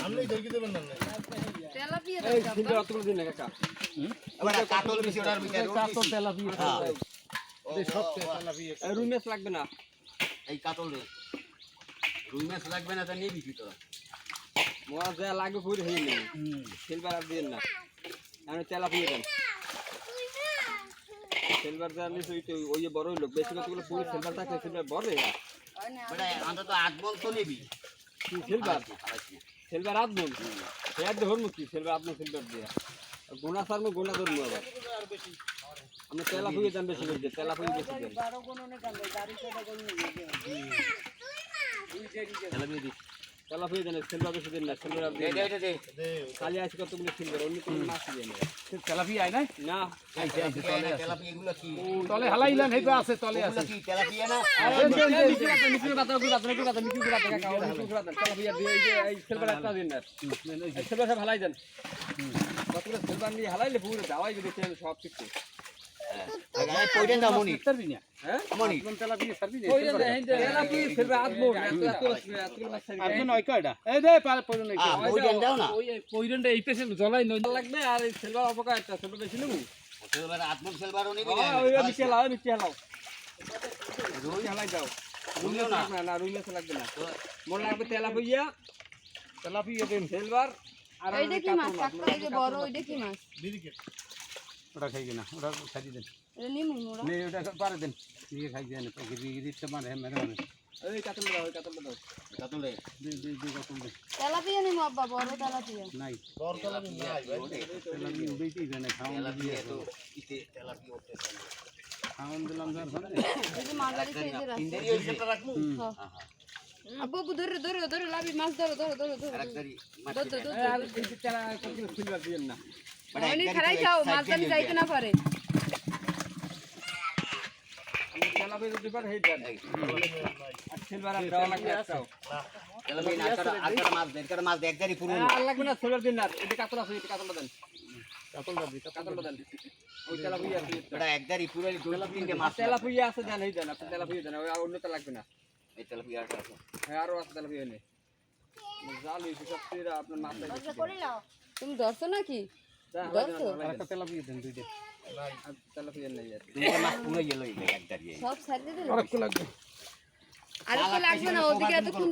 আমলাই ধরকি দেবেন না তেলাপিয়া এই সিলভার অতগুলো দিন না কাকা এবার কাতল বেশি ওটার ভিতরে কাতল তেলাপিয়া এই সব তেলাপিয়া রুই মাছ লাগবে না এই কাতল রে রুই মাছ লাগবে না তা নিবি কি তোরা মাছ যা লাগবে পুরো হয়ে নেই সিলভার আর দিন না আমি তেলাপিয়া দেন সিলভার যা নিস ওই বড় লোক বেশি কতগুলো পুরো সিলভার থাকে সিলভার বড় মানে অন্তত 8 মণ তো নিবি সিলভার সিলভার আট বোন এক ধর্ম কি সিলভার আট সিলভার দিয়া গোনা সারমো গোনা ধরবো আবার আমি তেলা ফুয়ে দাম বেশি করে তেলা ফুয়ে বেশি দেন তেলা ফুয়ে দেন সিলভার বেশি দেন না সিলভার দে খালি আছে কতগুলো সিলভার অন্য কোনো মাছ দিয়ে না তেলাপিয়া আই না না তেলাপিয়া এগুলো কি তলে হালাইলাম হেবা আছে তলে আছে কি তেলাপিয়া না মিশিয়ে বাতা কাকা তেলাপিয়া দিয়ে এই সিলভার একটা দিন না সিলভার হালাই দেন কতগুলো সিলভার নিয়ে হালাইলে পুরো দাওয়াই যদি সব কিছু আরে কইরেন দাও মনি সারবি না হ্যাঁ মনি তেলাপিয়া সারবি না কইরেন দেন তেলাপিয়া সিলভার আট বোন এতগুলো মাছ সারি আর নয় কয়টা এই দে পার পড়ো নাই কইরেন দাও না ওই কইরেনটা এই পেছে জলাই নই লাগবে আর এই সিলভার অপকার একটা সিলভার বেশি নেবো তেলাপিয়া আত্মন সেলবারও নিবি না ওই মিশে লাও রুই হালাই দাও রুই না না রুই মাছ লাগবে না মন লাগবে তেলাপিয়া তেলাপিয়া দেন সিলভার আর এইটা কি মাছ কাকড়া এই যে বড় ওইটা কি মাছ ওটা খাই না ওটা খাই দেন এটা নিমু মোরা নে ওটা পারে দেন নিয়ে খাই দেন গিরিতে মানে মেরে মানে ওই কাতল দাও কাতলে দুই কত দে তেলাপিয়া নিমু আব্বা বড় তেলাপিয়া নাই বড় তেলাপিয়া নাই ভাই তেলাপিয়া উড়াইতেই দেন খাওয়ান তেলাপিয়া তো ইতে তেলাপিয়া উঠতে খাওয়ান দিলাম স্যার মানে এই যে মাঝারি সাইজের আছে তিনটারই ওই সেটা রাখমু আব্বু ধরে লাভি মাছ ধরো আরেকটারই আর এই তেলা কতগুলো সিলভার দিয়েন না অনেক খারাই যাও মাছ জানি যাইতে না পারে আমি তেলাপিয়া যদি পার হেই দেন আর সিলভার আর দেওয়া লাগবে একটাও তেলাপিয়া আরেকটা মাছ একদারি পুরো আর লাগবে না সিলভার দিন না এটা কাতল আছে এটা কাতলটা দেন কাতলটা দেন ওই তেলাপিয়া এটা একদারি পুরো তিনটে মাছ তেলাপিয়া আছে দেন এই দেন আপনি তেলাপিয়া দেন ওই অন্যটা লাগবে না এই তেলাপিয়া আছে হ্যাঁ আরো আছে তেলাপিয়া নেই জাল হয়েছে সব তীরা আপনার মাথায় তুমি ধরছো নাকি আরেকটা তেলাপিয়া দেন দুইটা তেলাপিয়া নেই আর তিনটে মাছ পুরো গেল একদারি সব সাইডে দিলে আরেকটা লাগবে আর কি লাগবে না ওদিকে এতক্ষণ